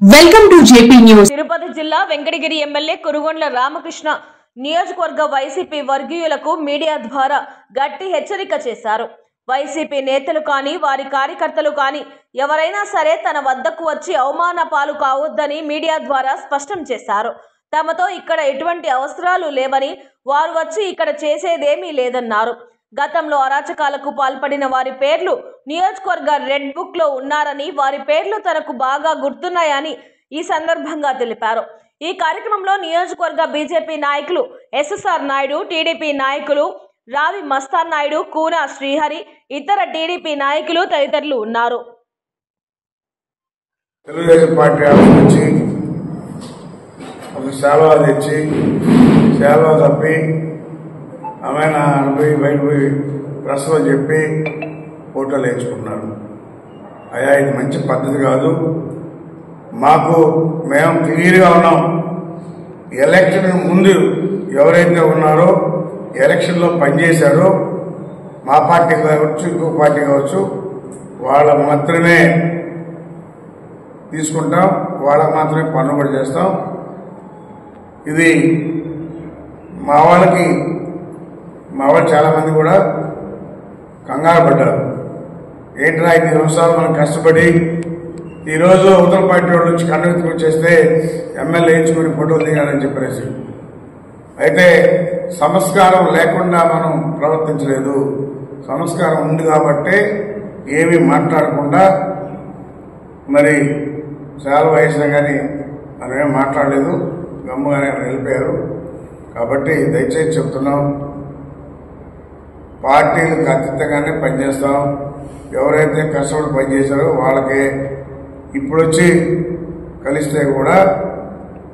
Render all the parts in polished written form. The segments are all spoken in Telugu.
Welcome to JP news. Tirupati జిల్లా వెంకటగిరి ఎమ్మెల్యే కురుగొండ్ల రామకృష్ణ నియోజకవర్గ వైసీపీ వర్గీయులకు మీడియా ద్వారా గట్టి హెచ్చరిక చేశారు. వైసీపీ నేతలు కానీ వారి కార్యకర్తలు కానీ ఎవరైనా సరే తన వద్దకు వచ్చి అవమాన పాలు కావద్దని మీడియా ద్వారా స్పష్టం చేశారు. తమతో ఇక్కడ ఎటువంటి అవసరాలు లేవని, వారు వచ్చి ఇక్కడ చేసేదేమీ లేదన్నారు. గతంలో అరాచకాలకు పాల్పడిన వారి పేర్లు నియోజకవర్గ రెడ్ బుక్ లో ఉన్నారని, వారి పేర్లు తనకు బాగా గుర్తున్నాయని ఈ సందర్భంగా తెలిపారు. ఈ కార్యక్రమంలో నియోజకవర్గ బీజేపీ నాయకులు ఎస్ఎస్ఆర్ నాయుడు, టీడీపీ నాయకులు రావి మస్తాన్ నాయుడు, కూన శ్రీహరి, ఇతర టీడీపీ నాయకులు తదితరులు ఉన్నారు. తెలుగుదేశం పార్టీ ఆఫీస్ నుంచి ఒక సేవ తెచ్చి సేవ తప్పి ఆమె బయట పోయి ప్రెస్లో చెప్పి ఫోటోలు వేయించుకున్నారు. అయ్యా, ఇది మంచి పద్ధతి కాదు. మేము క్లియర్గా ఉన్నాం. ఎలక్షన్ ముందు ఎవరైతే ఉన్నారో ఎలక్షన్లో పనిచేశారో, మా పార్టీ కావచ్చు ఇంకో పార్టీ కావచ్చు, వాళ్ళ మాత్రమే తీసుకుంటాం, వాళ్ళకు మాత్రమే పన్ను కూడా చేస్తాం. ఇది మా వాళ్ళు చాలామంది కూడా కంగారు పడ్డారు. ఏంట్రా 5 సంవత్సరాలు మనం కష్టపడి ఈరోజు ఉత్తర పార్టీ వాళ్ళు వచ్చి కండక్ట్ చేస్తే ఎమ్మెల్యే వేయించుకుని ఫోటోలు దిగాలని చెప్పేసి. అయితే సంస్కారం లేకుండా మనం ప్రవర్తించలేదు. సంస్కారం ఉంది కాబట్టి ఏమీ మాట్లాడకుండా మరి చాలా వయసులో కానీ మనమేం మాట్లాడలేదు, గమ్ముగానే వెళ్ళిపోయారు. కాబట్టి దయచేసి చెప్తున్నాం, పార్టీలకు అతీతంగానే పనిచేస్తాం. ఎవరైతే కష్టపడి పనిచేశారో వాళ్ళకే ఇప్పుడు వచ్చి కలిస్తే కూడా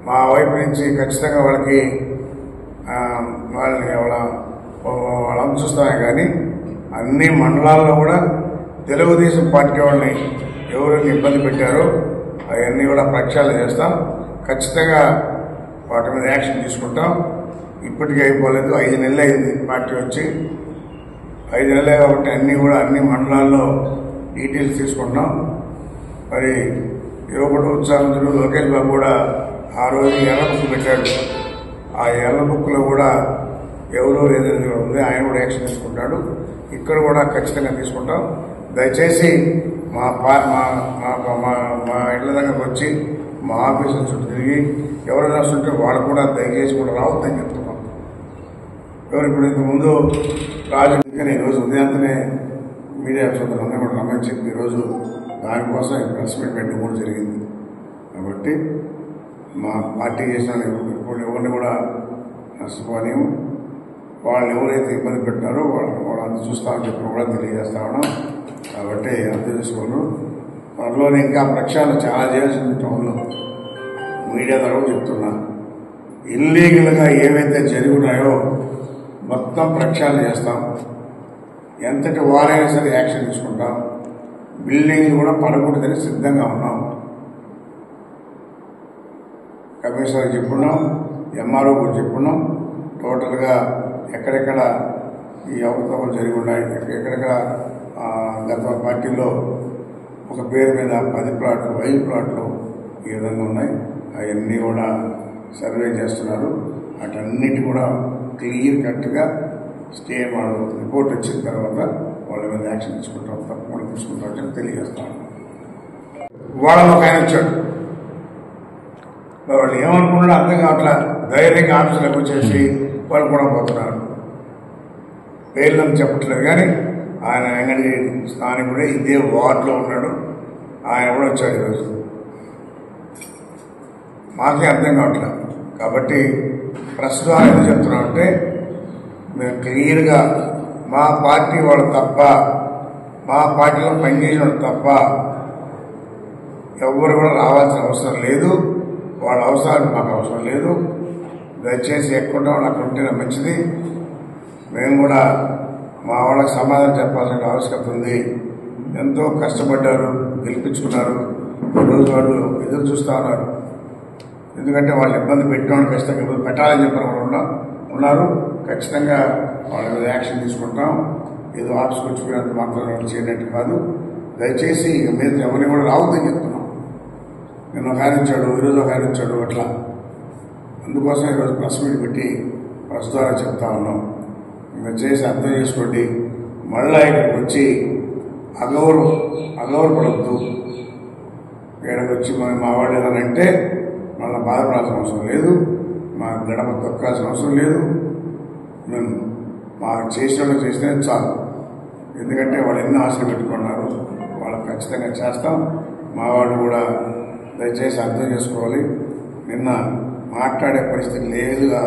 మా వైపు నుంచి ఖచ్చితంగా వాళ్ళని వాళ్ళని చూస్తామే. కానీ అన్ని మండలాల్లో కూడా తెలుగుదేశం పార్టీ వాళ్ళని ఎవరైనా ఇబ్బంది పెట్టారో అవన్నీ కూడా ప్రక్షాళన చేస్తాం. ఖచ్చితంగా వాటి మీద యాక్షన్ తీసుకుంటాం. ఇప్పటికీ అయిపోలేదు, 5 నెలలు అయింది పార్టీ వచ్చి. 5 నెలలే కాబట్టి అన్ని మండలాల్లో డీటెయిల్స్ తీసుకుంటున్నాం. మరి యువకుడు ఉత్సాహంతుడు లోకేష్ బాబు కూడా ఆ రోజు ఎర్ర బుక్ పెట్టాడు. ఆ ఎర్ర బుక్లో కూడా ఎవరో ఏదైతే ఉంది ఆయన కూడా యాక్షన్ తీసుకుంటాడు. ఇక్కడ కూడా ఖచ్చితంగా తీసుకుంటాం. దయచేసి మా ఇళ్ల దగ్గరకు వచ్చి మా ఆఫీసుల చుట్టూ తిరిగి ఎవరైనా వస్తుంటే వాళ్ళు కూడా దయచేసి కూడా రావద్దని చెప్తున్నాం. ఇప్పుడు ఇంతకుముందు రాజు ఈరోజు ఉదయంతనే మీడియా సోదరులందరూ కూడా రమ్మని చెప్పి ఈరోజు దానికోసం ప్రెస్ మీట్ పెట్టడం కూడా జరిగింది. కాబట్టి మా పార్టీ చేసిన ఎవరిని కూడా నష్టపోలేము. వాళ్ళు ఎవరైతే ఇబ్బంది పెట్టారో వాళ్ళు అంత చూస్తామని చెప్పి కూడా తెలియజేస్తా ఉన్నాం. కాబట్టి అంత చేసుకోను. త్వరలోనే ఇంకా ప్రక్షాళన చాలా చేయాల్సింది. టౌన్లో మీడియా ద్వారా చెప్తున్నా, ఇల్లీగల్గా ఏవైతే జరిగి ఉన్నాయో మొత్తం ప్రక్షాళన చేస్తాం. ఎంతటి వారైనా సరే యాక్షన్ తీసుకుంటాం. బిల్డింగ్ కూడా పడకూడదని సిద్ధంగా ఉన్నాం. కమిషనర్ చెప్పున్నాం, ఎంఆర్ఓ కూడా చెప్పున్నాం. టోటల్గా ఎక్కడెక్కడ ఈ అవకతవకలు జరిగి ఉన్నాయి, ఎక్కడెక్కడ గత పార్టీలో ఒక పేరు మీద 10 ప్లాట్లు 5 ప్లాట్లు ఈ విధంగా ఉన్నాయి. అవన్నీ కూడా సర్వే చేస్తున్నారు. వాటన్నిటి కూడా క్లియర్ కట్గా స్టే రిపోర్ట్ వచ్చిన తర్వాత వాళ్ళ మీద యాక్షన్ తీసుకుంటాం, తప్పకుండా తీసుకుంటామని తెలియజేస్తాను. వాళ్ళని ఒక ఆయన వచ్చాడు, వాళ్ళు ఏమనుకున్నాడో అర్థం కావట్లా. ధైర్యంగా ఆఫీసులకు వచ్చేసి వాళ్ళు కూడా పోతున్నారు. పేర్లను చెప్పట్లేదు కానీ ఆయన వెంకటగిరి స్థానికుడే, ఇదే వార్డులో ఉన్నాడు. ఆయన కూడా వచ్చాడు ఈరోజు. మాకే అర్థం కావట్లేదు. కాబట్టి ప్రెస్ ద్వారా ఏం చెప్తున్నామంటే, మేము క్లియర్గా మా పార్టీ వాళ్ళు తప్ప, మా పార్టీలో పనిచేసిన వాళ్ళు తప్ప ఎవరు కూడా రావాల్సిన అవసరం లేదు. వాళ్ళ అవసరాలు మాకు అవసరం లేదు. దయచేసి ఎక్కడ వాళ్ళు అక్కడ ఉంటేనే మంచిది. మేము కూడా మా వాళ్ళకి సమాధానం చెప్పాల్సిన ఆవశ్యకత ఉంది. ఎంతో కష్టపడ్డారు, గెలిపించుకున్నారు. ఈరోజు వాళ్ళు ఎదురు చూస్తూ ఉన్నారు. ఎందుకంటే వాళ్ళు ఇబ్బంది పెట్టడం ఖచ్చితంగా ఇబ్బంది పెట్టాలని చెప్పిన వాళ్ళు ఉన్నారు. ఖచ్చితంగా వాళ్ళ మీద యాక్షన్ తీసుకుంటాం. ఏదో ఆఫీస్కి వచ్చిపోయినంత మాత్రం చేయనట్టు కాదు. దయచేసి మీద ఎవరిని కూడా రావద్దని చెప్తున్నాం. నిన్న ఒక ఆయన ఇచ్చాడు, ఈరోజు ఒక ఆయన ఇచ్చాడు, అట్లా. అందుకోసం ఈరోజు ప్రెస్ మీట్ పెట్టి ప్రెస్ ద్వారా చెప్తా ఉన్నాం. మీరు చేసి అర్థం చేసుకోండి. మళ్ళా ఇక్కడికి వచ్చి అగౌరవపడద్దు. ఇక్కడికి వచ్చి మా వాళ్ళు ఏదనంటే మళ్ళీ బాధపడాల్సిన అవసరం లేదు, మా గడప తొక్కాల్సిన అవసరం లేదు. మేము మాకు చేసినట్టు చేసినా చాలు. ఎందుకంటే వాళ్ళు ఎన్నో ఆశలు పెట్టుకున్నారు, వాళ్ళకి ఖచ్చితంగా చేస్తాం. మా వాళ్ళు కూడా దయచేసి అర్థం చేసుకోవాలి. నిన్న మాట్లాడే పరిస్థితి లేదుగా